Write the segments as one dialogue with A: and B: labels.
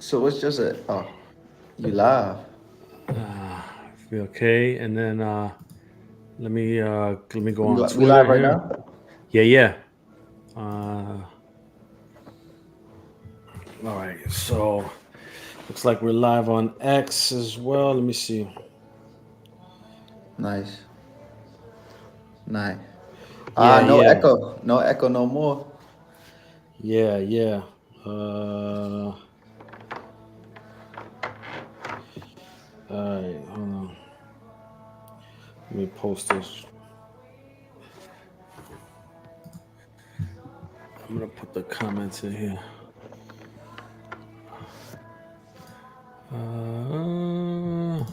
A: So it's just a you live.
B: Okay, and then let me go on
A: We
B: Twitter
A: live right
B: here.
A: now.
B: Yeah, yeah. Uh, all right, so looks like we're live on X as well. Let me see.
A: Nice, nice.
B: Yeah,
A: No
B: yeah,
A: echo, no echo, no more.
B: yeah, yeah. Uh, all right, hold on. Let me post this. I'm gonna put the comments in here. Uh,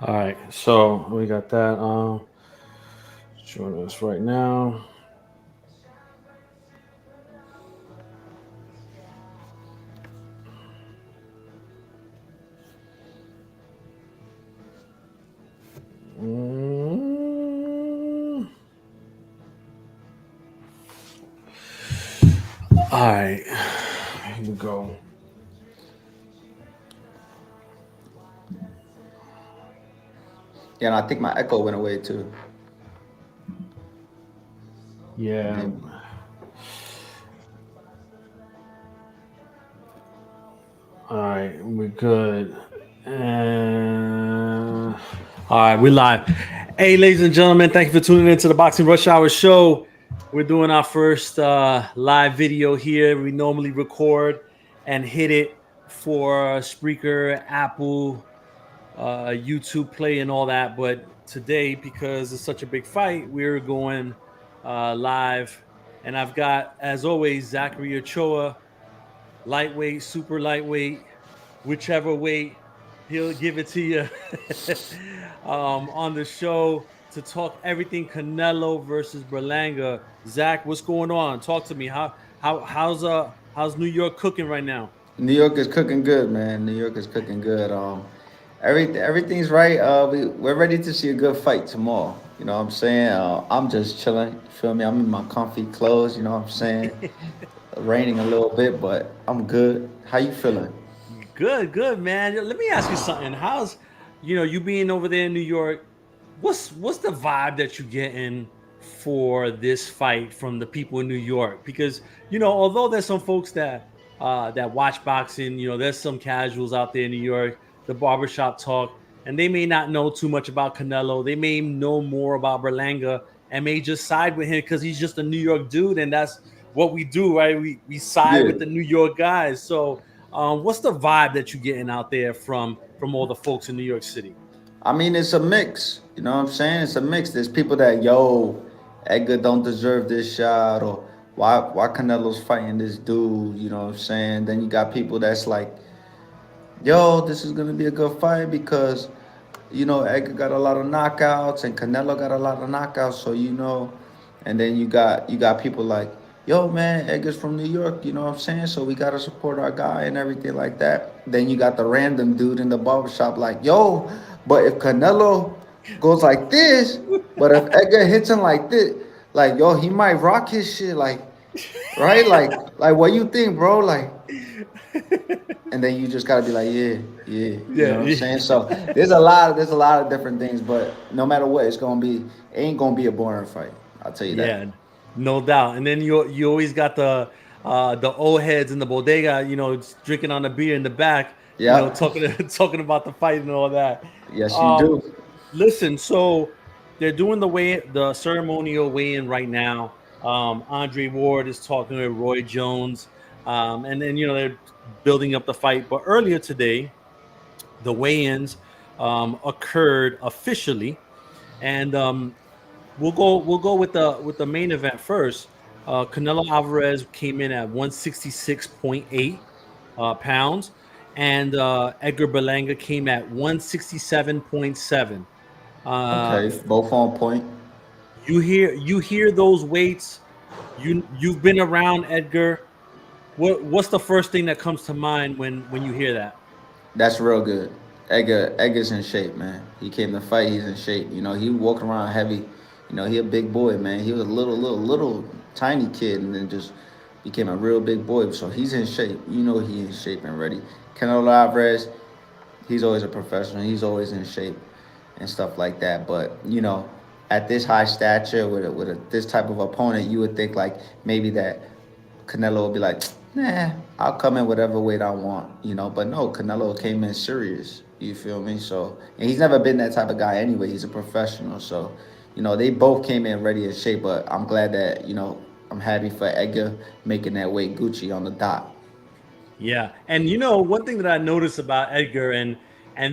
B: all right, so we got that. Join us right now. Mm. All right, here we go.
A: Yeah, and I think my echo went away too.
B: Yeah.
A: Maybe.
B: All right, we're good. And all right, we're live. Hey, ladies and gentlemen, thank you for tuning in to the Boxing Rush Hour show. We're doing our first live video here. We normally record and hit it for Spreaker, Apple, YouTube Play, and all that. But today, because it's such a big fight, we're going live. And I've got, as always, Zachary Ochoa, lightweight, super lightweight, whichever weight, he'll give it to you on the show to talk everything Canelo versus Berlanga. Zach, what's going on? Talk to me. How's New York cooking right now?
A: New York is cooking good, man. New York is cooking good. Everything's right. We're ready to see a good fight tomorrow. You know what I'm saying? I'm just chilling. You feel me? I'm in my comfy clothes. You know what I'm saying? Raining a little bit, but I'm good. How you feeling?
B: Good, good, man. Let me ask you something. How's you being over there in New York? What's the vibe that you're getting for this fight from the people in New York? Because although there's some folks that watch boxing, there's some casuals out there in New York, the barbershop talk, and they may not know too much about Canelo. They may know more about Berlanga and may just side with him because he's just a New York dude, and that's what we do, right? We side
A: Yeah.
B: with the New York guys. So what's the vibe that you're getting out there from all the folks in New York City?
A: I mean, it's a mix. You know what I'm saying? It's a mix. There's people that, yo, Edgar don't deserve this shot, or why Canelo's fighting this dude. You know what I'm saying? Then you got people that's like, yo, this is gonna be a good fight because, Edgar got a lot of knockouts and Canelo got a lot of knockouts. So and then you got people like, yo, man, Edgar's from New York. You know what I'm saying? So we gotta support our guy and everything like that. Then you got the random dude in the barbershop like, yo, but if Canelo goes like this, but if Edgar hits him like this, like, yo, he might rock his shit, like, right? Like what you think, bro? Like, and then you just gotta be like, yeah, yeah, you
B: Yeah,
A: know what I'm
B: yeah,
A: saying? So there's a lot of different things, but no matter what, it ain't gonna be a boring fight. I'll tell you that.
B: yeah, no doubt. And then you always got the old heads in the bodega, drinking on the beer in the back,
A: Yep.
B: talking talking about the fight and all that.
A: Yes, you
B: Um,
A: do.
B: Listen, so they're doing the ceremonial weigh-in right now. Andre Ward is talking to Roy Jones, and then they're building up the fight. But earlier today, the weigh-ins occurred officially, and we'll go with the main event first. Canelo Alvarez came in at 166.8 pounds, and Edgar Berlanga came at 167.7. Uh,
A: Okay, both on point.
B: you hear those weights. You've been around Edgar. What's the first thing that comes to mind when you hear that?
A: That's real good. Edgar's in shape, man. He came to fight. He's in shape. You know, he walking around heavy. You know, he a big boy, man. He was a little tiny kid, and then just became a real big boy. So he's in shape. You know, he in shape and ready. Canelo Alvarez, he's always a professional. He's always in shape and stuff like that. But you know, at this high stature with this type of opponent, you would think like maybe that Canelo would be like, nah, I'll come in whatever weight I want, you know. But no, Canelo came in serious. You feel me? So, and he's never been that type of guy anyway. He's a professional. So, you know, they both came in ready in shape. But I'm glad that, you know, I'm happy for Edgar making that weight Gucci on the dot.
B: Yeah, and you know one thing that I noticed about Edgar, and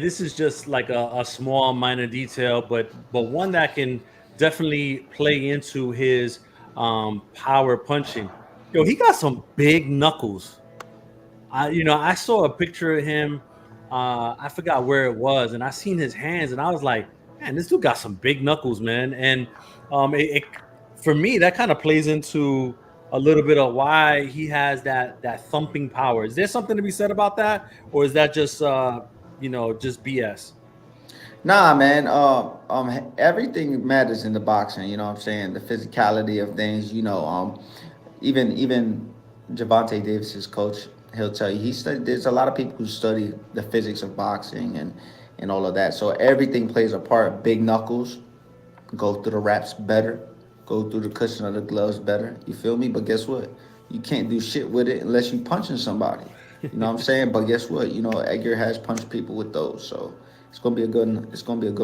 B: this is just like a small minor detail, but one that can definitely play into his power punching. Yo, he got some big knuckles. I saw a picture of him. I forgot where it was, and I seen his hands, and I was like, man, this dude got some big knuckles, man. And for me, that kind of plays into a little bit of why he has that thumping power. Is there something to be said about that, or is that just just BS?
A: Nah, man. Everything matters in the boxing. You know what I'm saying? The physicality of things. You know, even Javante Davis's coach, he'll tell you he studied. There's a lot of people who study the physics of boxing and all of that. So everything plays a part. Big knuckles go through the wraps better, go through the cushion of the gloves better. You feel me? But guess what? You can't do shit with it unless you punching somebody. You know what I'm saying? But guess what? You know Edgar has punched people with those, so it's gonna be a good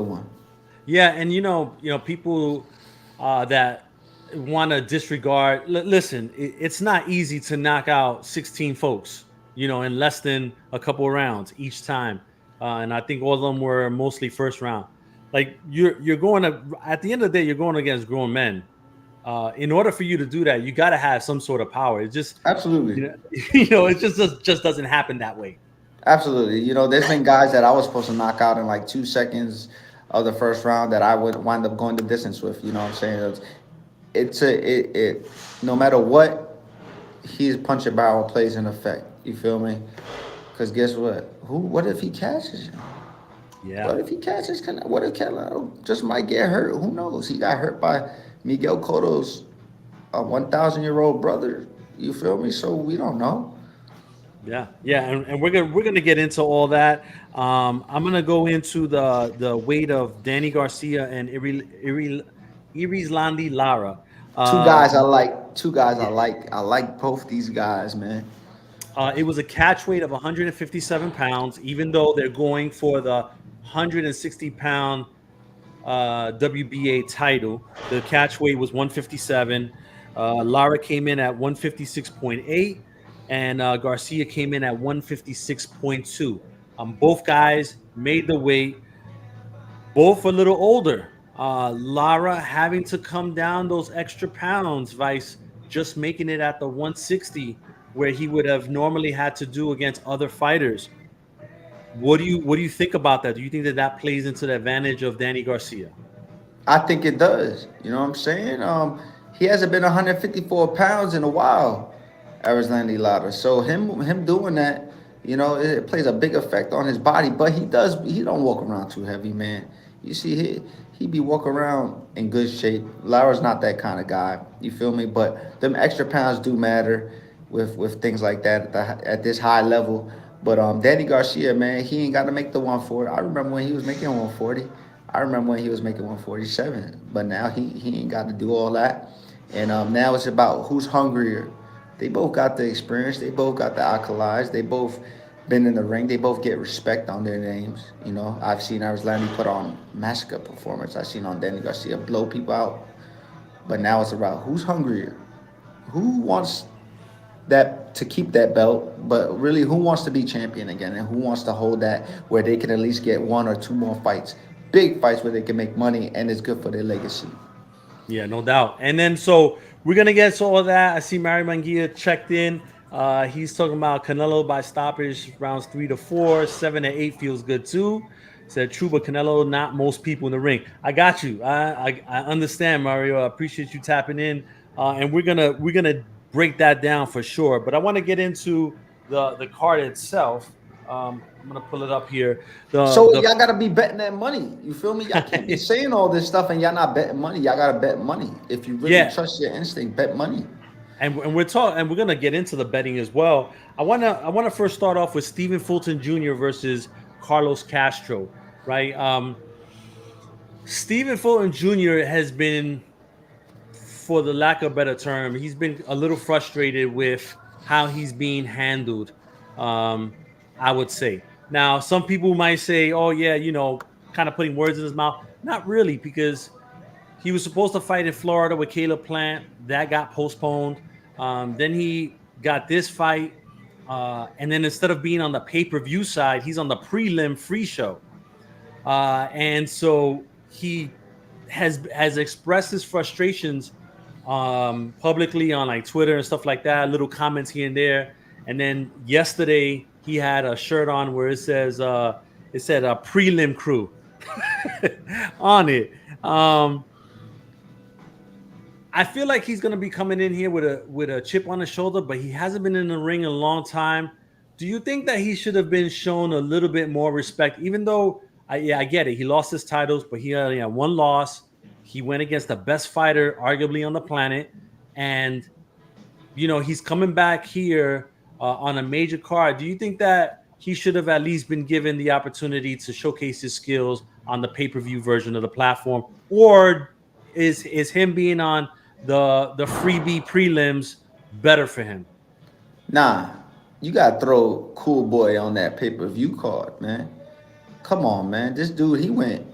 A: one.
B: Yeah, and people that want to disregard. Listen, it's not easy to knock out 16 folks, in less than a couple of rounds each time. And I think all of them were mostly first round. Like you're going to at the end of the day, you're going against grown men. In order for you to do that, you got to have some sort of power. It just
A: Absolutely.
B: you know, it just doesn't happen that way.
A: Absolutely. You know, there's been guys that I was supposed to knock out in like 2 seconds of the first round that I would wind up going the distance with. You know what I'm saying? It no matter what, his punching power plays in effect. You feel me? Because guess what? What if he catches him?
B: Yeah.
A: What if he catches? What if Canelo just might get hurt? Who knows? He got hurt by Miguel Cotto's 1,000-year-old brother. You feel me? So we don't know.
B: Yeah, and we're gonna get into all that. I'm gonna go into the weight of Danny Garcia and Irizlandi Lara.
A: Two
B: Uh,
A: guys I like. Two guys I
B: yeah,
A: like. I like both these guys, man.
B: it was a catch weight of 157 pounds, even though they're going for the 160-pound WBA title. The catch weight was 157. Lara came in at 156.8, and Garcia came in at 156.2. Both guys made the weight, both a little older. Lara having to come down those extra pounds, Vice, just making it at the 160 where he would have normally had to do against other fighters. What do you think about that? Do you think that that plays into the advantage of Danny Garcia?
A: I think it does. You know what I'm saying? He hasn't been 154 pounds in a while, Arizlandi Lara. So him doing that, you know, it plays a big effect on his body. But he don't walk around too heavy, man. You see, he be walking around in good shape. Lara's not that kind of guy. You feel me? But them extra pounds do matter with things like that at this high level. But Danny Garcia, man, he ain't got to make the 140. I remember when he was making 140. I remember when he was making 147, but now he ain't got to do all that. And now it's about who's hungrier. They both got the experience. They both got the accolades. They both been in the ring. They both get respect on their names. You know, I've seen Arizlandi put on massacre performance. I've seen on Danny Garcia blow people out. But now it's about who's hungrier. Who wants that to keep that belt, but really who wants to be champion again and who wants to hold that where they can at least get one or two more fights, big fights where they can make money and it's good for their legacy.
B: Yeah, no doubt. And then so we're gonna get to all of that. I see Mary Manguia checked in. He's talking about Canelo by stoppage rounds 3 to 4, 7 to 8 feels good too. Said true, but Canelo not most people in the ring. I got you. I understand, Mario. I appreciate you tapping in. And we're gonna break that down for sure. But I want to get into the card itself. I'm gonna pull it up here. The
A: So
B: the
A: y'all gotta be betting that money. You feel me? Y'all can't be saying all this stuff and y'all not betting money. Y'all gotta bet money. If you really
B: yeah,
A: trust your instinct, bet money.
B: and we're gonna get into the betting as well. I wanna first start off with Stephen Fulton Jr. versus Carlos Castro, right? Stephen Fulton Jr. has been, for the lack of a better term, he's been a little frustrated with how he's being handled. Um, I would say. Now, some people might say, "Oh yeah, kind of putting words in his mouth." Not really, because he was supposed to fight in Florida with Caleb Plant. That got postponed. Then he got this fight, and then instead of being on the pay-per-view side, he's on the prelim free show. And so he has expressed his frustrations publicly on like Twitter and stuff like that, little comments here and there. And then yesterday he had a shirt on where it said a prelim crew on it. Um, I feel like he's gonna be coming in here with a chip on his shoulder, but he hasn't been in the ring in a long time. Do you think that he should have been shown a little bit more respect? Even though, I get it, he lost his titles, but he only had one loss. He went against the best fighter, arguably on the planet, and he's coming back here on a major card. Do you think that he should have at least been given the opportunity to showcase his skills on the pay-per-view version of the platform, or is him being on the freebie prelims better for him?
A: Nah, you gotta throw Cool Boy on that pay-per-view card, man. Come on, man. This dude, he went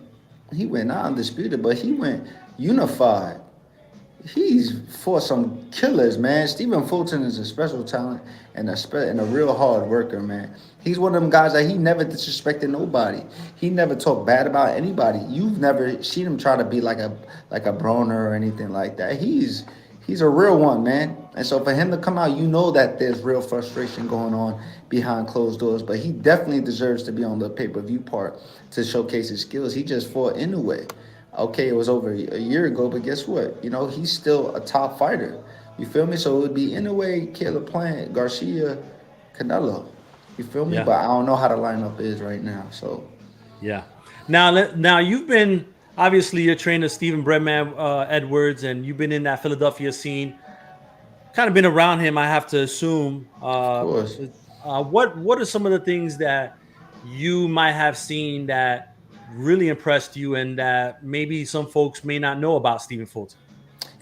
A: not undisputed, but he went unified. He's for some killers, man. Stephen Fulton is a special talent and a real hard worker, man. He's one of them guys that he never disrespected nobody. He never talked bad about anybody. You've never seen him try to be like a Broner or anything like that. He's a real one, man. And so for him to come out, you know that there's real frustration going on behind closed doors. But he definitely deserves to be on the pay-per-view part to showcase his skills. He just fought anyway. Okay, it was over a year ago, but guess what? He's still a top fighter. You feel me? So it would be anyway, Caleb Plant, Garcia, Canelo. You feel me?
B: Yeah,
A: But I don't know how the lineup is right now. So
B: yeah. Now you've been, obviously you're trainer Stephen Breadman Edwards, and you've been in that Philadelphia scene. Kind of been around him, I have to assume.
A: of course.
B: What are some of the things that you might have seen that really impressed you, and that maybe some folks may not know about Stephen Fulton?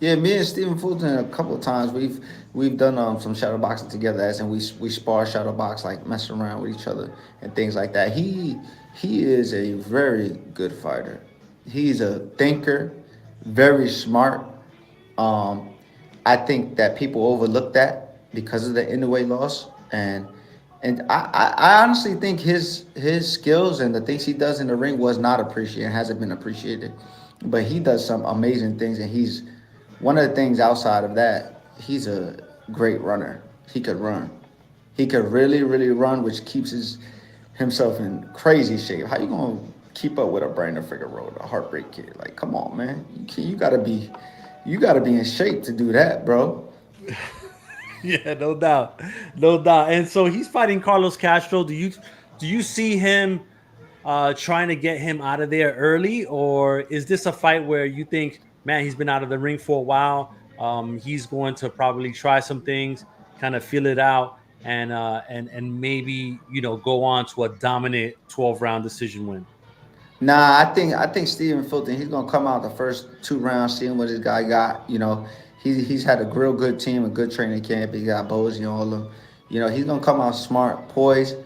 A: Yeah, me and Stephen Fulton a couple of times we've done some shadow boxing together, as in we spar shadow box, like messing around with each other and things like that. He is a very good fighter. He's a thinker, very smart. Um, I think that people overlook that because of the Inoue loss, and I honestly think his skills and the things he does in the ring was not appreciated, hasn't been appreciated, but he does some amazing things, and he's one of the things outside of that. He's a great runner. He could run. He could really, really run, which keeps himself in crazy shape. How you gonna keep up with a Brandon Figueroa, a heartbreak kid? Like, come on, man. You gotta be in shape to do that, bro.
B: Yeah, no doubt, no doubt. And so he's fighting Carlos Castro. Do you see him trying to get him out of there early, or is this a fight where you think, man, he's been out of the ring for a while? He's going to probably try some things, kind of feel it out, and maybe go on to a dominant 12-round decision win.
A: Nah, I think Stephen Fulton, he's gonna come out the first 2 rounds, seeing what this guy got. He's had a real good team, a good training camp. He got Bozy and all of them. He's gonna come out smart, poised,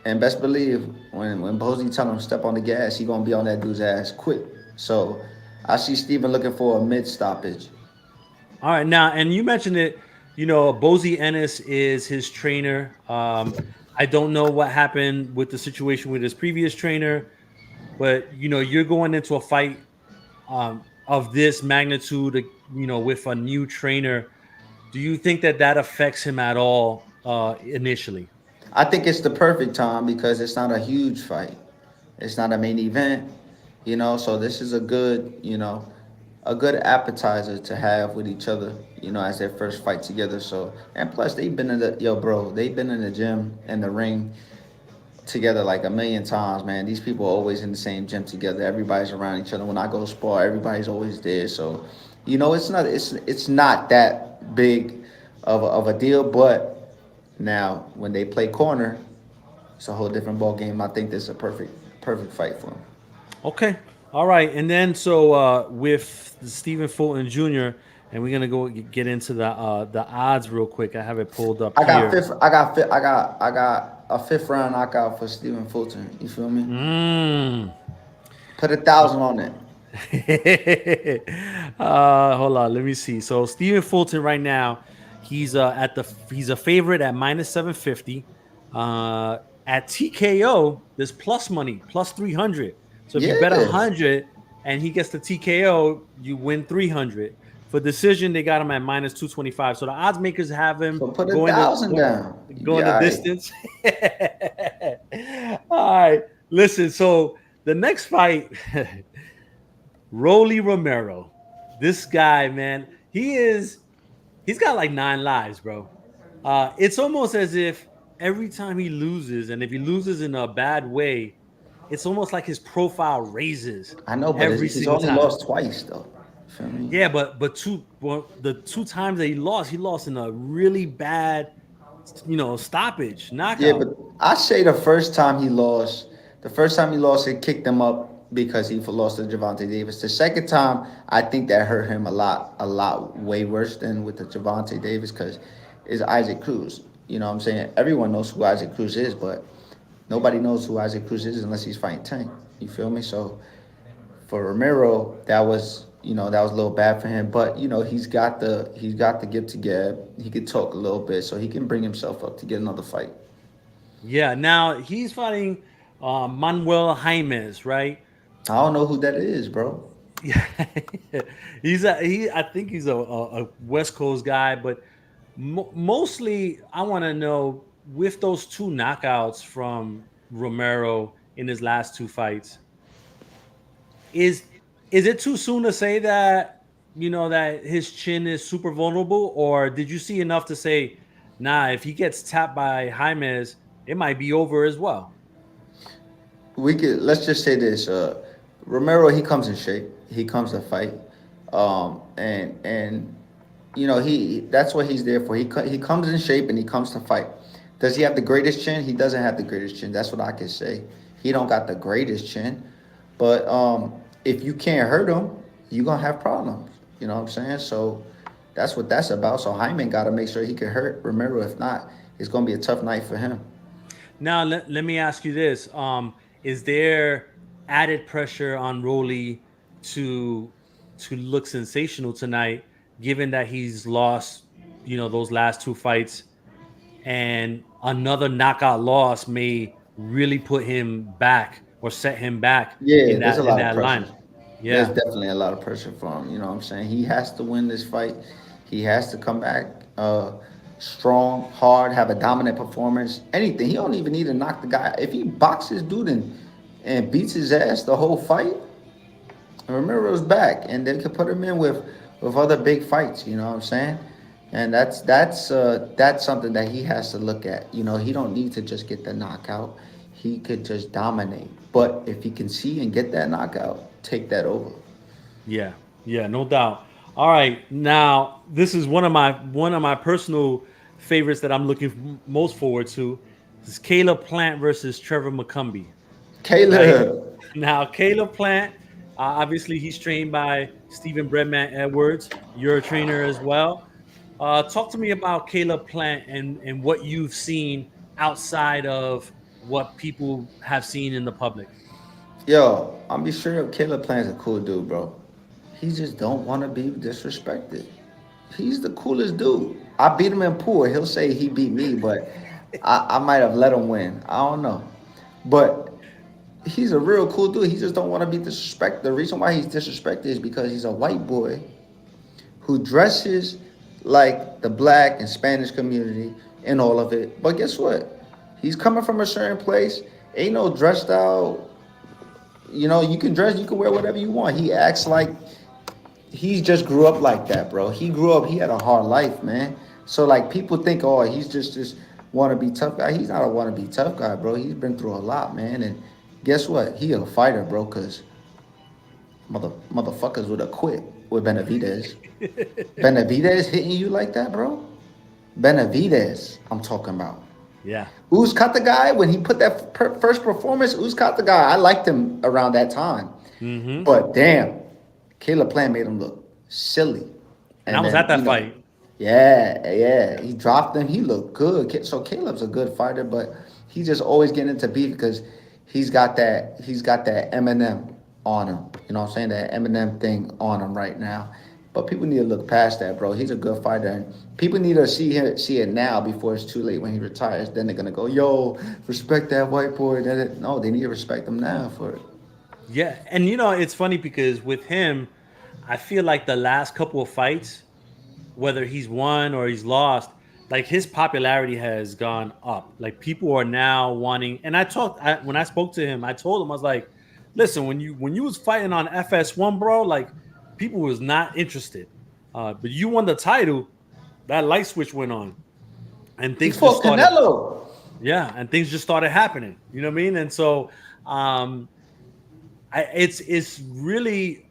A: and best believe when Bozy tell him step on the gas, he gonna be on that dude's ass quick. So I see Stephen looking for a mid stoppage.
B: All right, now, and you mentioned it. Bozy Ennis is his trainer. I don't know what happened with the situation with his previous trainer, but you're going into a fight of this magnitude, with a new trainer. Do you think that affects him at all initially?
A: I think it's the perfect time because it's not a huge fight. It's not a main event, so this is a good appetizer to have with each other, as their first fight together. So, and plus they've been in the gym and the ring together like a million times, man. These people are always in the same gym together. Everybody's around each other. When I go spar, everybody's always there. So, it's not that big of a deal. But now when they play corner, it's a whole different ball game. I think this is a perfect fight for him.
B: Okay. All right. And then so with Stephen Fulton Jr., and we're gonna go get into the odds real quick. I have it pulled up
A: I got
B: here.
A: fifth. I got fifth. I got a fifth round knockout for Stephen Fulton. You feel me?
B: Mm.
A: Put 1,000 on it.
B: Hold on, let me see. So Stephen Fulton right now, he's a favorite at -750. At TKO, there's plus money, plus 300. So if you bet
A: Yeah.
B: 100 and he gets the TKO, you win 300. For decision, they got him at -225. So the odds makers have him
A: So put a
B: going the
A: thousand down. You be
B: going the
A: all right.
B: distance. All right, listen. So the next fight. Rolly Romero. This guy, man, he's got like 9 lives, bro. It's almost as if every time he loses, and if he loses in a bad way, it's almost like his profile raises
A: I know, but
B: every
A: he's
B: single
A: only
B: time.
A: lost twice though. Feel me?
B: Yeah, the 2 times that he lost in a really bad, stoppage,
A: Yeah, but
B: knockout.
A: I say the first time he lost, it kicked him up because he lost to Javante Davis. The second time, I think that hurt him a lot, way worse than with the Javante Davis because it's Isaac Cruz. You know what I'm saying? Everyone knows who Isaac Cruz is, but nobody knows who Isaac Cruz is unless he's fighting Tank. You feel me? So for Romero, that was a little bad for him. But he's got the gift to gab. He could talk a little bit, so he can bring himself up to get another fight.
B: Yeah, now he's fighting Manuel Jaimes, right?
A: I don't know who that is, bro.
B: Yeah, he. I think he's a West Coast guy, but mostly I want to know with those 2 knockouts from Romero in his last 2 fights. Is is it too soon to say that that his chin is super vulnerable, or did you see enough to say, nah, if he gets tapped by James, it might be over as well?
A: Let's just say this. Romero, he comes in shape. He comes to fight, and he that's what he's there for. He comes in shape and he comes to fight. Does he have the greatest chin? He doesn't have the greatest chin. That's what I can say. He don't got the greatest chin, but if you can't hurt him, you're gonna have problems. You know what I'm saying? So that's what that's about. So Hyman got to make sure he can hurt Romero. If not, it's gonna be a tough night for him.
B: Now let me ask you this: is there added pressure on Rolly to look sensational tonight, given that he's lost, those last 2 fights, and another knockout loss may really put him back or set him back
A: Yeah,
B: in
A: there's a lot of
B: that
A: pressure.
B: line?
A: There's
B: Yeah.
A: definitely a lot of pressure for him. You know what I'm saying? He has to win this fight. He has to come back strong, hard, have a dominant performance. Anything. He don't even need to knock the guy. If he boxes dude and beats his ass the whole fight, Romero's back, and they could put him in with other big fights. You know what I'm saying? And that's something that he has to look at. He don't need to just get the knockout. He could just dominate. But if he can see and get that knockout, take that over.
B: Yeah, yeah, no doubt. All right, now this is one of my personal favorites that I'm looking most forward to. This is Caleb Plant versus Trevor McCumbee. Right
A: Caleb.
B: now, Caleb Plant, obviously he's trained by Stephen Breadman Edwards. You're a trainer as well. Talk to me about Caleb Plant and what you've seen outside of what people have seen in the public.
A: Yo, I'm be sure Caleb Plant's a cool dude, bro. He just don't want to be disrespected. He's the coolest dude. I beat him in pool. He'll say he beat me, but I might have let him win. I don't know. But he's a real cool dude. He just don't want to be disrespected. The reason why he's disrespected is because he's a white boy who dresses like the black and Spanish community and all of it. But guess what? He's coming from a certain place. Ain't no dress style. You can dress, you can wear whatever you want. He acts like he just grew up like that, bro. He grew up, he had a hard life, man. So like people think, oh, he's just wannabe tough guy. He's not a wannabe tough guy, bro. He's been through a lot, man. And guess what? He a fighter, bro. Cause motherfuckers would have quit with Benavidez. Benavidez hitting you like that, bro. Benavidez, I'm talking about.
B: Yeah.
A: Cut the guy when he put that first performance. Cut the guy. I liked him around that time,
B: Mm-hmm.
A: but damn, Caleb Plant made him look silly.
B: And I
A: And
B: was
A: then
B: at that fight.
A: yeah, he dropped him. He looked good. So Caleb's a good fighter, but he just always getting into beef because he's got that Eminem on him. You know what I'm saying? That Eminem thing on him right now. But people need to look past that, bro. He's a good fighter, and people need to see it now before it's too late when he retires. Then they're gonna go, yo, respect that white boy. No, they need to respect him now for it.
B: Yeah, and it's funny because with him, I feel like the last couple of fights, whether he's won or he's lost, like his popularity has gone up. Like people are now wanting. And when I spoke to him, I told him I was like, "Listen, when you was fighting on FS1, bro, like people was not interested. But you won the title, that light switch went on, and
A: He
B: things just
A: fought
B: started.
A: Canelo.
B: Yeah, and things just started happening. You know what I mean? And so, um, it's really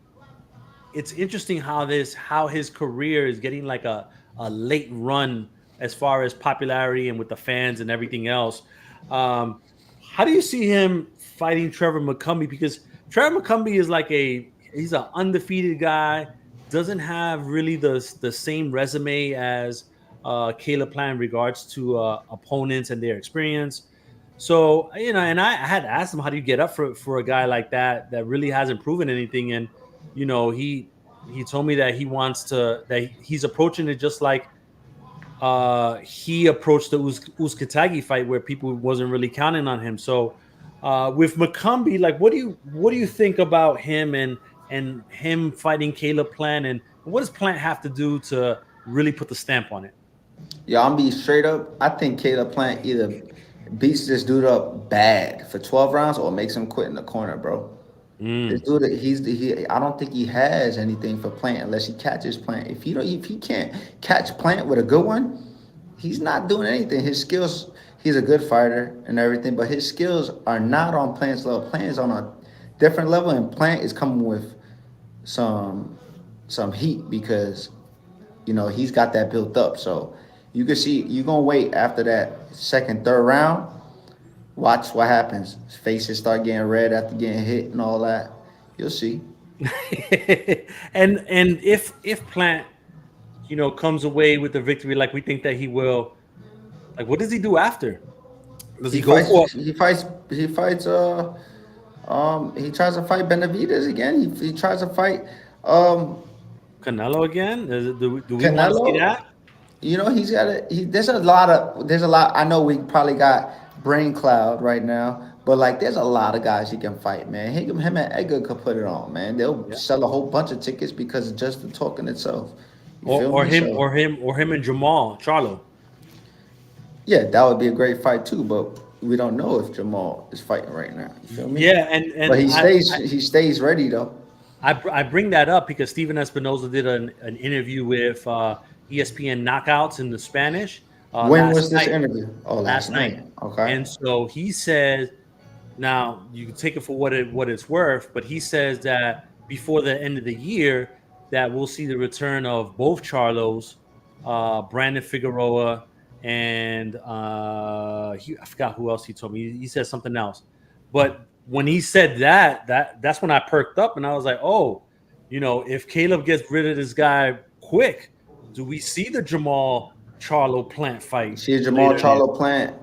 B: it's interesting how his career is getting like a late run as far as popularity and with the fans and everything else. Um, how do you see him fighting Trevor McCumbee? Because Trevor McCumbee is like he's an undefeated guy, doesn't have really the same resume as Caleb Plant in regards to opponents and their experience. So and I had asked him, how do you get up for a guy like that really hasn't proven anything? And he told me that he's approaching it just like he approached the Uzkatagi fight, where people wasn't really counting on him. So with McCumbee, like what do you think about him and him fighting Caleb Plant, and what does Plant have to do to really put the stamp on it?
A: Yeah, I'm be straight up. I think Caleb Plant either beats this dude up bad for 12 rounds or makes him quit in the corner, bro. This
B: Mm,
A: dude, I don't think he has anything for Plant unless he catches Plant. If he can't catch Plant with a good one, he's not doing anything. His skills, he's a good fighter and everything, but his skills are not on Plant's level. Plant is on a different level, and Plant is coming with some some heat because he's got that built up. So you can see you're gonna wait after that second, third round. Watch what happens. His faces start getting red after getting hit and all that. You'll see.
B: and if Plant comes away with the victory like we think that he will, like what does he do after? Does he
A: He
B: go
A: fights.
B: for
A: He fights. He fights. He tries to fight Benavidez again. He tries to fight
B: Canelo again? Do we want to see
A: Canelo.
B: that?
A: He's got a. There's a lot. I know we probably got brain cloud right now, but like, there's a lot of guys he can fight, man. Him and Edgar could put it on, man. They'll
B: Yeah.
A: sell a whole bunch of tickets because of just the talking itself. You
B: Or,
A: feel
B: or
A: me?
B: him
A: So
B: or him or him and Jamal Charlo.
A: yeah, that would be a great fight too. But we don't know if Jamal is fighting right now. You feel me?
B: Yeah, and
A: But he
B: I,
A: stays. He stays ready though.
B: I bring that up because Steven Espinoza did an interview with ESPN Knockouts in the Spanish
A: When
B: last
A: was this
B: night.
A: interview? Oh, last
B: Last night,
A: night. Okay.
B: and so he says, now you can take it for what it's worth, but he says that before the end of the year, that we'll see the return of both Charlos, Brandon Figueroa, and I forgot who else he told me. He said something else, but when he said that's when I perked up and I was like, oh, if Caleb gets rid of this guy quick, do we see the Jamal Charlo Plant fight
A: See a Jamal
B: later in?
A: Charlo Plant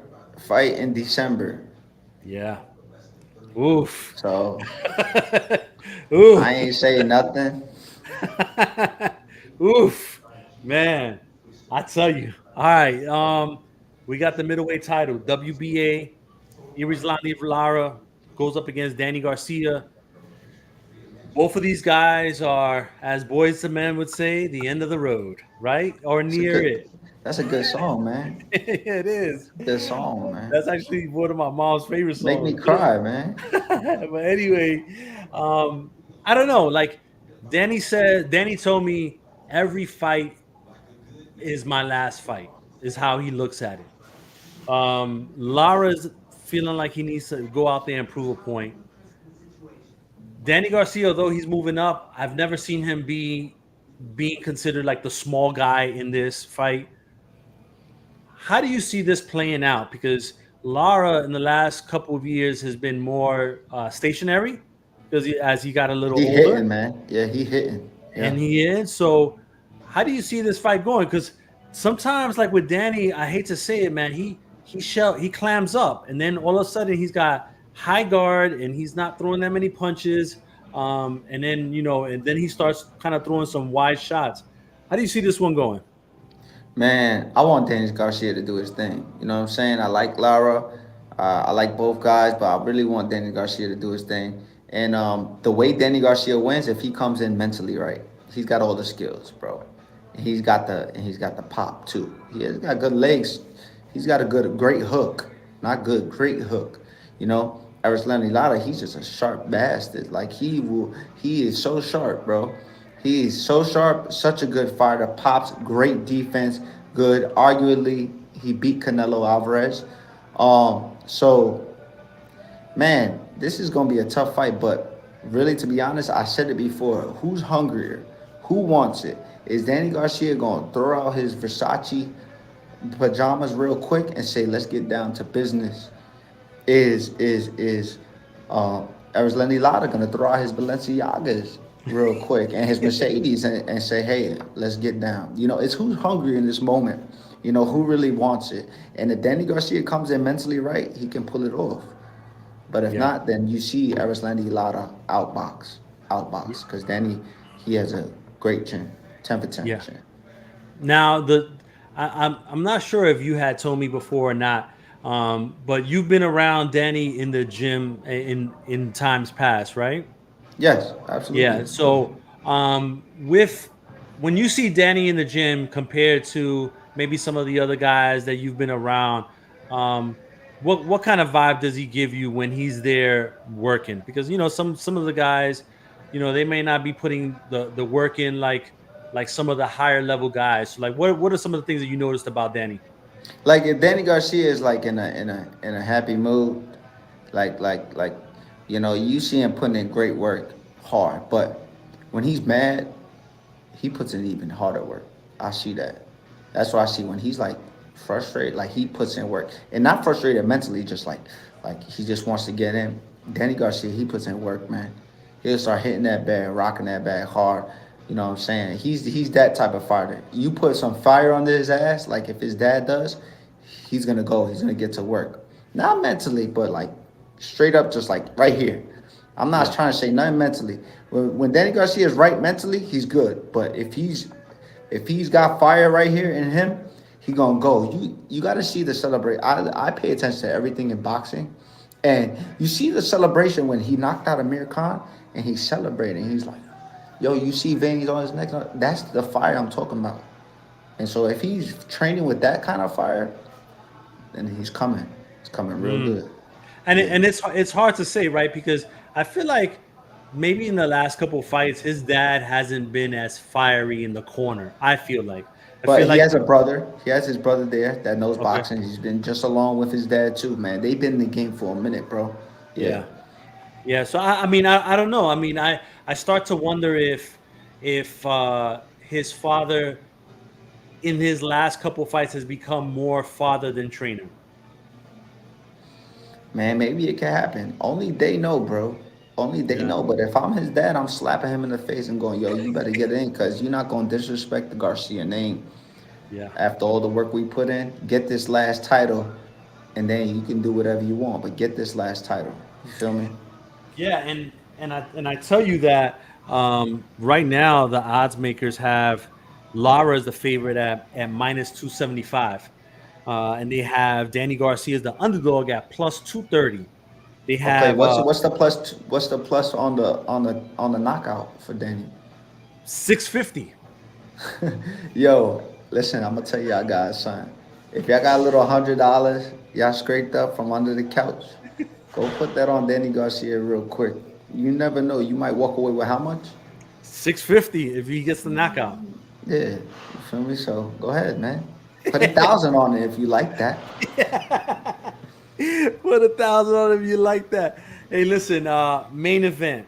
A: fight in December.
B: Yeah. Oof.
A: So I
B: Oof.
A: ain't saying nothing.
B: Oof. Man, I tell you. All right. We got the middleweight title. WBA. Irislandi Lara goes up against Danny Garcia. Both of these guys are, as Boys to Men would say, the end of the road, right? Or
A: It's a
B: near
A: good.
B: it.
A: That's a good song, man.
B: It is.
A: Good song, man.
B: That's actually one of my mom's favorite
A: Make me
B: songs.
A: cry, man.
B: But anyway, I don't know. Like Danny told me every fight is my last fight, is how he looks at it. Lara's feeling like he needs to go out there and prove a point. Danny Garcia, although he's moving up, I've never seen him being considered like the small guy in this fight. How do you see this playing out? Because Lara in the last couple of years has been more stationary because as he got a little
A: He
B: older,
A: hitting, man. Yeah, he hitting.
B: and
A: Yeah.
B: he is. So, how do you see this fight going? Because sometimes, like with Danny, I hate to say it, man, he clams up, and then all of a sudden he's got high guard, and he's not throwing that many punches. And then and then he starts kind of throwing some wide shots. How do you see this one going?
A: Man, I want Dennis Garcia to do his thing. You know what I'm saying? I like Lara. I like both guys, but I really want Danny Garcia to do his thing. And the way Danny Garcia wins, if he comes in mentally right, he's got all the skills, bro. And he's got the pop too. He has got good legs. He's got a great hook, not good, great hook. You know, Lenny Lara, he's just a sharp bastard. Like he is so sharp, bro. He is so sharp, such a good fighter. Pops, great defense, good. Arguably, he beat Canelo Alvarez. So man, this is gonna be a tough fight. But really, to be honest, I said it before. Who's hungrier? Who wants it? Is Danny Garcia gonna throw out his Versace pajamas real quick and say, "Let's get down to business"? Is Lenny Lara gonna throw out his Balenciagas real quick and his Mercedes and say, "Hey, let's get down"? You know, it's who's hungry in this moment. You know, who really wants it. And if Danny Garcia comes in mentally right, he can pull it off. But if
B: Yeah.
A: not, then you see Lenny Lara outbox, because Danny, he has a great chin, 10 for 10
B: Yeah.
A: chin.
B: Now I'm not sure if you had told me before or not, but you've been around Danny in the gym in times past, right?
A: Yes, absolutely.
B: Yeah. So with when you see Danny in the gym compared to maybe some of the other guys that you've been around, what kind of vibe does he give you when he's there working? Because some of the guys, they may not be putting the work in like some of the higher level guys. So like what are some of the things that you noticed about Danny?
A: Like if Danny Garcia is like in a happy mood, like you see him putting in great work, hard. But when he's mad, he puts in even harder work. I see that. That's what I see when he's like frustrated. Like he puts in work, and not frustrated mentally, just like he just wants to get in. Danny Garcia, he puts in work, man. He'll start hitting that bag, rocking that bag hard. You know what I'm saying? He's that type of fighter. You put some fire under his ass, like if his dad does, he's gonna go. He's gonna get to work. Not mentally, but like straight up, just like right here. I'm not
B: Yeah.
A: trying to say nothing mentally. When Danny Garcia is right mentally, he's good. But if he's got fire right here in him, he gonna go. You got to see the celebrate. I pay attention to everything in boxing, and you see the celebration when he knocked out Amir Khan and he's celebrating. He's like, "Yo, you see veins on his neck? That's the fire I'm talking about." And so if he's training with that kind of fire, then he's coming. It's coming real
B: Mm.
A: good.
B: And
A: Yeah.
B: it's hard to say, right? Because I feel like maybe in the last couple of fights, his dad hasn't been as fiery in the corner. I feel
A: But he
B: like
A: has a brother. He has his brother there that knows
B: okay,
A: boxing. He's been just along with his dad too, man. They've been in the game for a minute, bro. Yeah.
B: yeah, yeah. So I mean, I don't know. I mean, I start to wonder if his father in his last couple of fights has become more father than trainer.
A: Man, maybe it can happen. Only they know, bro. Only they
B: Yeah,
A: know. But if I'm his dad, I'm slapping him in the face and going, "Yo, you better get in, because you're not gonna disrespect the Garcia name
B: yeah.
A: after all the work we put in. Get this last title, and then you can do whatever you want. But get this last title. You feel me?
B: Yeah, and I tell you that right now the odds makers have Lara as the favorite at minus 275, and they have Danny Garcia as the underdog at plus 230. They
A: Okay.
B: have
A: What's the plus on the knockout for Danny?
B: 650.
A: Yo, listen, I'm gonna tell y'all guys, son. If y'all got a little $100 y'all scraped up from under the couch, go put that on Danny Garcia real quick. You never know. You might walk away with how much?
B: 650 if he gets the knockout.
A: Yeah, you feel me? So go ahead, man. Put 1,000 on it if you like that.
B: Put 1,000 on him. You like that? Hey, listen. Main event: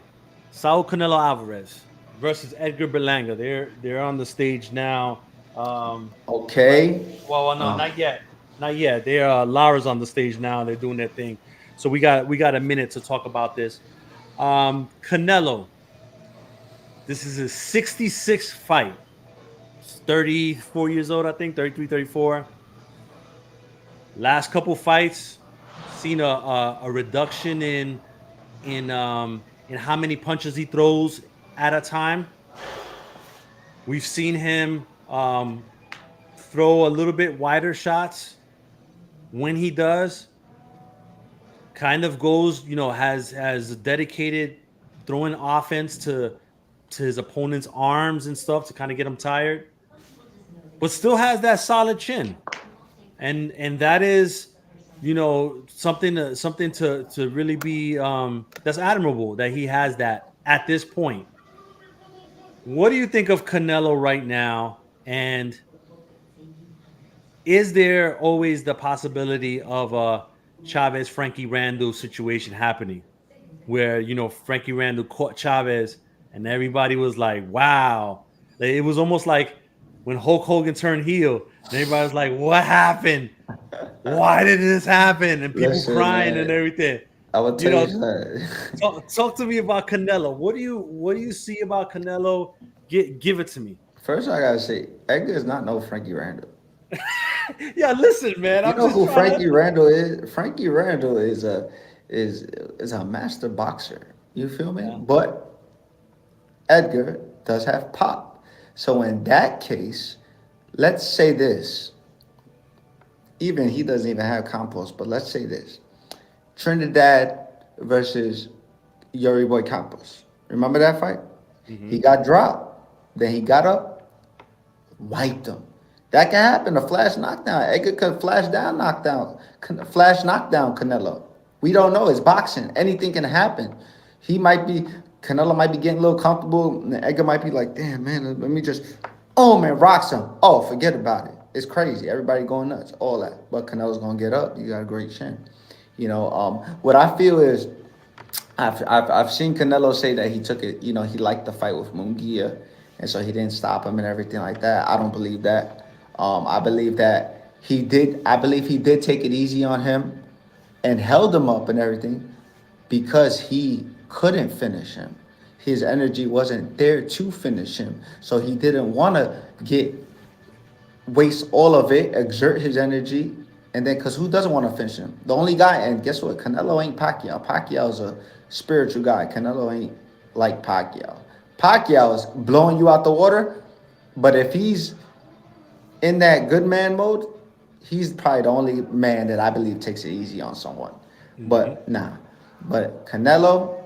B: Saul Canelo Alvarez versus Edgar Berlanga. They're on the stage now. Right.
A: Okay.
B: Well, no,
A: Uh,
B: not yet. Not yet. They're Lara's on the stage now. They're doing their thing. So we got a minute to talk about this. Canelo. This is his 66th fight. He's 34 years old, I think. 33, 34. Last couple fights, seen a reduction in how many punches he throws at a time. We've seen him throw a little bit wider shots when he does. Kind of goes, has a dedicated throwing offense to his opponent's arms and stuff to kind of get him tired, but still has that solid chin. And that is, something to really be that's admirable that he has that at this point. What do you think of Canelo right now, and is there always the possibility of a Chavez Frankie Randall situation happening where Frankie Randall caught Chavez and everybody was like, wow. Like, it was almost like when Hulk Hogan turned heel and everybody was like, what happened? Why did this happen? And people
A: Listen,
B: crying and
A: man.
B: everything.
A: I will
B: You
A: tell you
B: know,
A: something.
B: talk to me about Canelo. What do you see about Canelo? Give it to me.
A: First, I gotta say, Edgar is not no Frankie Randall.
B: Yeah, listen, man.
A: You
B: I'm
A: know
B: just
A: who
B: trying
A: Frankie
B: to.
A: Randall is? Frankie Randall is a master boxer. You feel me?
B: Yeah.
A: But Edgar does have pop. So in that case, let's say this. Even he doesn't even have compost, but let's say this. Trinidad versus Yuri Boy Campos. Remember that fight? He
B: Hmm.
A: got dropped. Then he got up, wiped him. That can happen. A flash knockdown. Edgar could flash down, knockdown, flash knockdown Canelo. We don't know. It's boxing. Anything can happen. He might be Canelo might be getting a little comfortable, and Edgar might be like, "Damn man, let me just." Oh man, rocks him. Oh, forget about it. It's crazy. Everybody going nuts. All that. But Canelo's gonna get up. You got a great chin. What I feel is I've seen Canelo say that he took it, he liked the fight with Munguia, and so he didn't stop him and everything like that. I don't believe that. I believe that he did. I believe he did take it easy on him and held him up and everything because he couldn't finish him. His energy wasn't there to finish him, so he didn't want to get waste all of it, exert his energy, and then because who doesn't want to finish him? The only guy, and guess what? Canelo ain't Pacquiao. Pacquiao's a spiritual guy. Canelo ain't like Pacquiao. Pacquiao's blowing you out the water, but if he's in that good man mode, he's probably the only man that I believe takes it easy on someone.
B: Hmm.
A: But nah. But Canelo,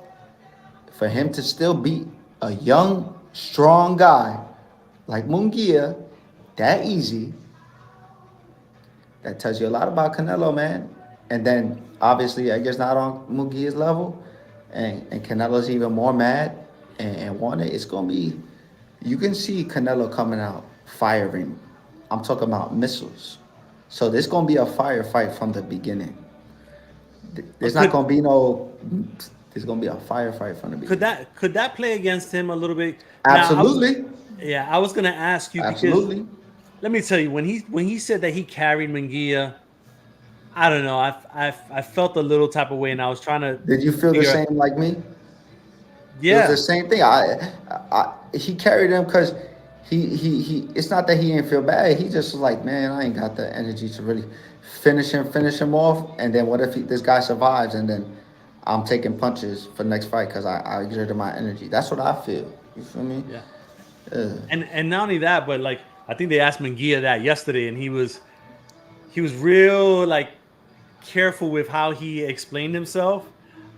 A: for him to still beat a young, strong guy like Munguia that easy, that tells you a lot about Canelo, man. And then obviously, I guess not on Mugia's level, and Canelo's even more mad and want it. It's gonna be, you can see Canelo coming out firing. I'm talking about missiles. So this gonna be a firefight from the beginning.
B: But
A: There's not gonna be no. There's gonna be a firefight from the
B: could
A: beginning.
B: that play against him a little bit? Now,
A: Absolutely,
B: I was gonna ask you because
A: absolutely.
B: let me tell you when he said that he carried Munguia, I don't know. I felt a little type of way, and I was trying to
A: Did you feel the
B: figure.
A: same like me? It was the
B: Yeah,
A: same thing. He carried him because he. It's not that he didn't feel bad. He just was like, man, I ain't got the energy to really finish him off. And then what if this guy survives and then I'm taking punches for the next fight because I exerted my energy. That's what I feel. You feel me?
B: yeah.
A: Uh,
B: And not only that, but like I think they asked Munguia that yesterday, and he was real like careful with how he explained himself.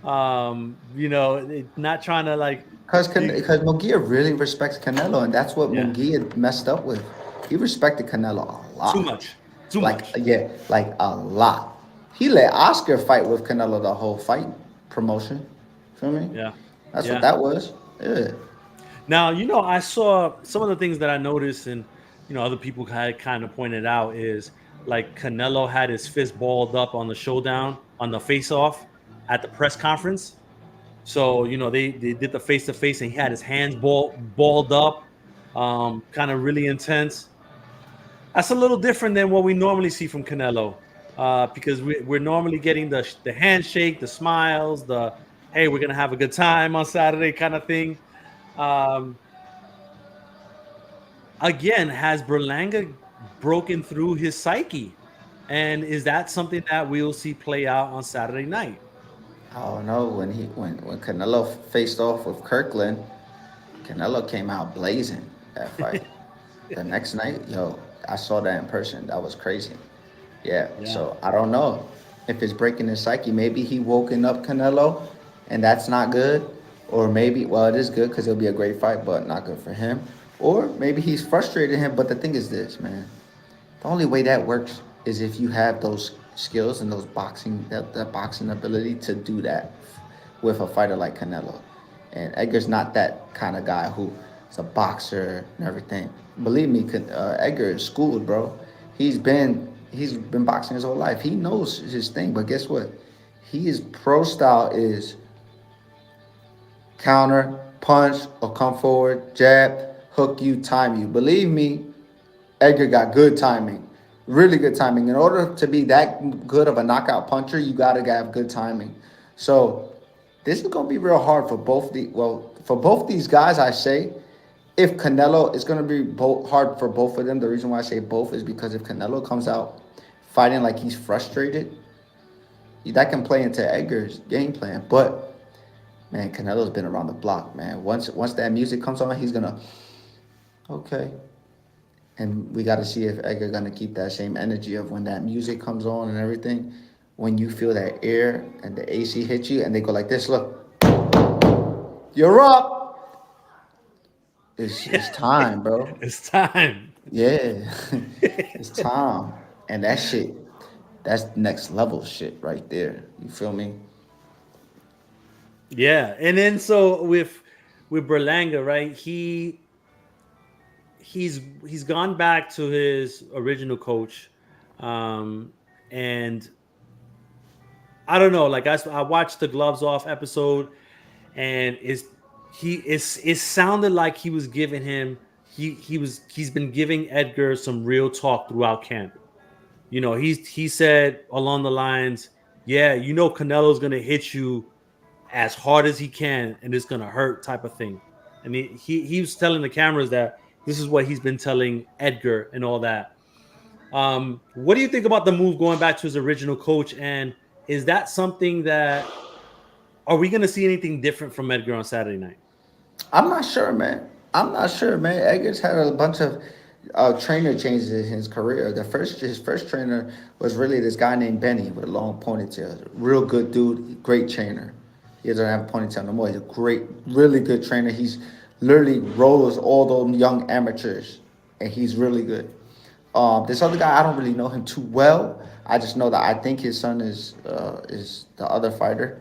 B: Not trying to like, you-
A: Because Munguia really respects Canelo, and that's what
B: yeah,
A: Munguia messed up with. He respected Canelo a
B: too
A: lot.
B: much, too
A: Like,
B: much.
A: yeah, like a lot. He let Oscar fight with Canelo the whole fight promotion. Feel me?
B: Yeah,
A: That's what
B: yeah.
A: that was. Yeah.
B: Now, I saw some of the things that I noticed, and other people had kind of pointed out is like Canelo had his fist balled up on the showdown on the face off at the press conference. So they did the face to face, and he had his hands balled up, kind of really intense. That's a little different than what we normally see from Canelo, because we're normally getting the handshake, the smiles, the hey, we're gonna have a good time on Saturday kind of thing. Um, Again, has Berlanga broken through his psyche, and is that something that we'll see play out on Saturday night?
A: I don't know when Canelo faced off with Kirkland, Canelo came out blazing that fight. The next night, yo, I saw that in person. That was crazy. Yeah.
B: Yeah.
A: So I don't know if it's breaking his psyche. Maybe he woken up Canelo, and that's not good. Or maybe, well, it is good because it'll be a great fight, but not good for him. Or maybe he's frustrated him. But the thing is this, man. The only way that works is if you have those skills and those that boxing ability to do that with a fighter like Canelo. And Edgar's not that kind of guy who is a boxer and everything. Believe me, Edgar is schooled, bro. He's been boxing his whole life. He knows his thing. But guess what? His pro style is counter, punch, or come forward, jab, hook you, time you. Believe me, Edgar got good timing, really good timing. In order to be that good of a knockout puncher, you gotta have good timing. So this is gonna be real hard for both these guys. I say, if Canelo is gonna be hard for both of them. The reason why I say both is because if Canelo comes out fighting like he's frustrated, that can play into Edgar's game plan. But man, Canelo's been around the block, man. Once that music comes on, he's gonna okay. And we got to see if Edgar gonna keep that same energy of when that music comes on and everything. When you feel that air and the AC hit you, and they go like this, look, you're up. It's time, bro.
B: It's time.
A: Yeah, it's time. And that shit, that's next level shit right there. You feel me?
B: Yeah, and then so with Berlanga, right? He's gone back to his original coach, um, and I don't know. Like I watched the gloves off episode, and it sounded like he was giving him he's been giving Edgar some real talk throughout camp. He said along the lines, yeah, Canelo's gonna hit you as hard as he can, and it's gonna hurt, type of thing. And he was telling the cameras that this is what he's been telling Edgar and all that. What do you think about the move going back to his original coach? And is that something that are we going to see anything different from Edgar on Saturday night?
A: I'm not sure, man. I'm not sure, man. Edgar's had a bunch of trainer changes in his career. His first trainer was really this guy named Benny with a long ponytail. Real good dude, great trainer. He doesn't have a ponytail no more. He's a great, really good trainer. He's literally rolls all those young amateurs, and he's really good. This other guy, I don't really know him too well. I just know that I think his son is the other fighter.